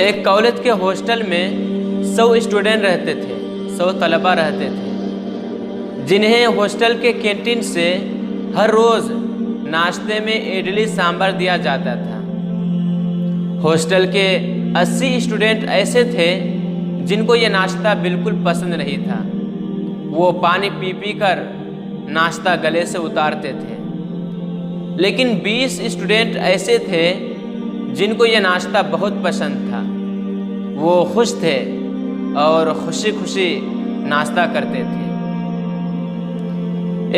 ایک کالج کے ہاسٹل میں 100 اسٹوڈنٹ رہتے تھے، 100 طلبہ رہتے تھے، جنہیں ہاسٹل کے کینٹین سے ہر روز ناشتے میں اڈلی سانبر دیا جاتا تھا۔ ہاسٹل کے 80 اسٹوڈنٹ ایسے تھے جن کو یہ ناشتہ بالکل پسند نہیں تھا۔ وہ پانی پی پی کر ناشتہ گلے سے اتارتے تھے، لیکن 20 اسٹوڈنٹ ایسے تھے جن کو یہ ناشتہ بہت پسند تھا۔ وہ خوش تھے اور خوشی خوشی ناشتہ کرتے تھے۔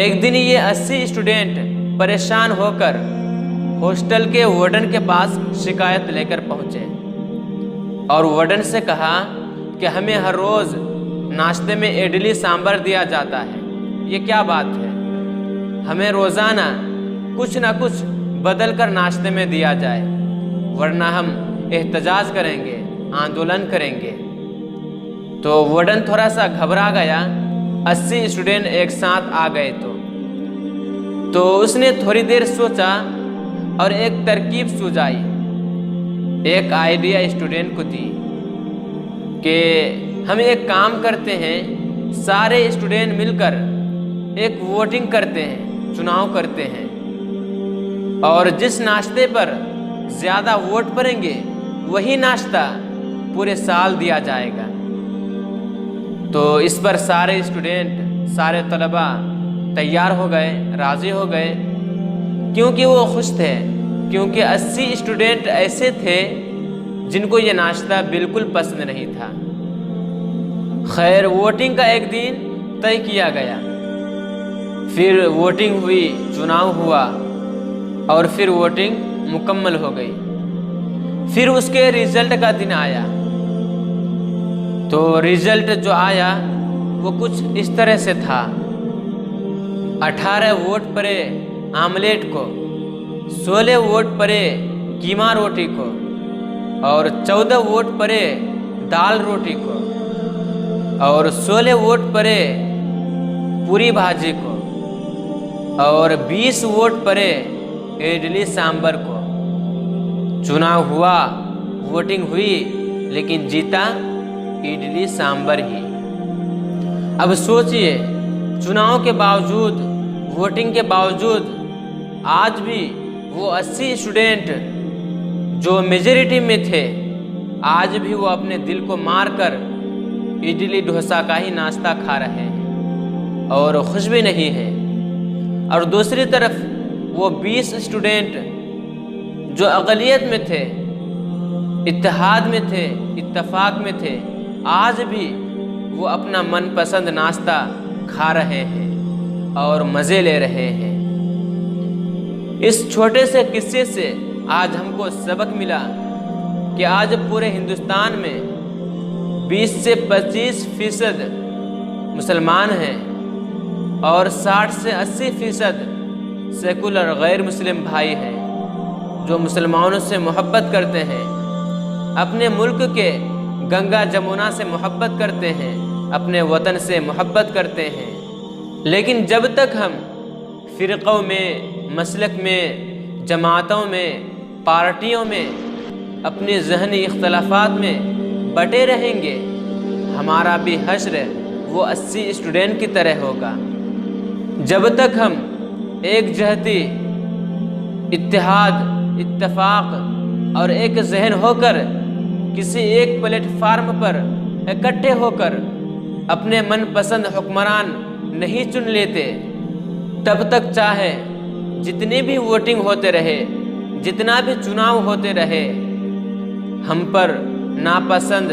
ایک دن یہ 80 اسٹوڈنٹ پریشان ہو کر ہاسٹل کے وارڈن کے پاس شکایت لے کر پہنچے اور وارڈن سے کہا کہ ہمیں ہر روز ناشتے میں اڈلی سانبر دیا جاتا ہے، یہ کیا بات ہے؟ ہمیں روزانہ کچھ نہ کچھ بدل کر ناشتے میں دیا جائے، ورنہ ہم احتجاج کریں گے، آندولن کریں گے۔ تو وارڈن تھوڑا سا گھبرا گیا۔ 80 اسٹوڈنٹ ایک ساتھ آ گئے تو اس نے تھوڑی دیر سوچا اور ایک ترکیب سوجائی، ایک آئیڈیا اسٹوڈنٹ کو دی کہ ہم ایک کام کرتے ہیں، سارے اسٹوڈنٹ مل کر ایک ووٹنگ کرتے ہیں، چناؤ کرتے ہیں، اور جس ناشتے پر زیادہ ووٹ پڑیں گے وہی ناشتہ پورے سال دیا جائے گا۔ تو اس پر سارے اسٹوڈنٹ، سارے طلبہ تیار ہو گئے، راضی ہو گئے، کیونکہ وہ خوش تھے، کیونکہ 80 اسٹوڈنٹ ایسے تھے جن کو یہ ناشتہ بالکل پسند نہیں تھا۔ خیر، ووٹنگ کا ایک دن طے کیا گیا، پھر ووٹنگ ہوئی، چناؤ ہوا، اور پھر ووٹنگ مکمل ہو گئی۔ پھر اس کے رزلٹ کا دن آیا، تو رزلٹ جو آیا وہ کچھ اس طرح سے تھا: 18 ووٹ پڑے آملیٹ کو، 16 ووٹ پڑے قیمہ روٹی کو، اور 14 ووٹ پڑے دال روٹی کو، اور 16 ووٹ پڑے پوری بھاجی کو، اور 20 ووٹ پڑے اڈلی سانبر کو۔ چناؤ ہوا، ووٹنگ ہوئی، لیکن جیتا اڈلی سانبر ہی۔ اب سوچئے، چناؤ کے باوجود، ووٹنگ کے باوجود، آج بھی وہ 80 اسٹوڈنٹ جو میجورٹی میں تھے، آج بھی وہ اپنے دل کو مار کر اڈلی ڈوسا کا ہی ناشتہ کھا رہے ہیں اور خوش بھی نہیں ہیں۔ اور دوسری طرف وہ 20 اسٹوڈنٹ جو اقلیت میں تھے، اتحاد میں تھے، اتفاق میں تھے، آج بھی وہ اپنا من پسند ناشتہ کھا رہے ہیں اور مزے لے رہے ہیں۔ اس چھوٹے سے قصے سے آج ہم کو سبق ملا کہ آج پورے ہندوستان میں 20 سے 25% مسلمان ہیں اور 60 سے 80% سیکولر غیر مسلم بھائی ہیں جو مسلمانوں سے محبت کرتے ہیں، اپنے ملک کے گنگا جمنا سے محبت کرتے ہیں، اپنے وطن سے محبت کرتے ہیں۔ لیکن جب تک ہم فرقوں میں، مسلک میں، جماعتوں میں، پارٹیوں میں، اپنے ذہنی اختلافات میں بٹے رہیں گے، ہمارا بھی حشر وہ 80 اسٹوڈنٹ کی طرح ہوگا۔ جب تک ہم ایک جہتی، اتحاد، اتفاق اور ایک ذہن ہو کر کسی ایک پلیٹ فارم پر اکٹھے ہو کر اپنے من پسند حکمران نہیں چن لیتے، تب تک چاہے جتنی بھی ووٹنگ ہوتے رہے، جتنا بھی چناؤ ہوتے رہے، ہم پر ناپسند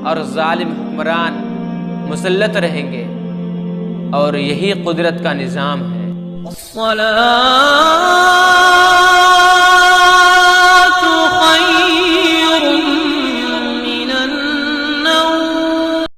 اور ظالم حکمران مسلط رہیں گے، اور یہی قدرت کا نظام ہے۔ الصلاة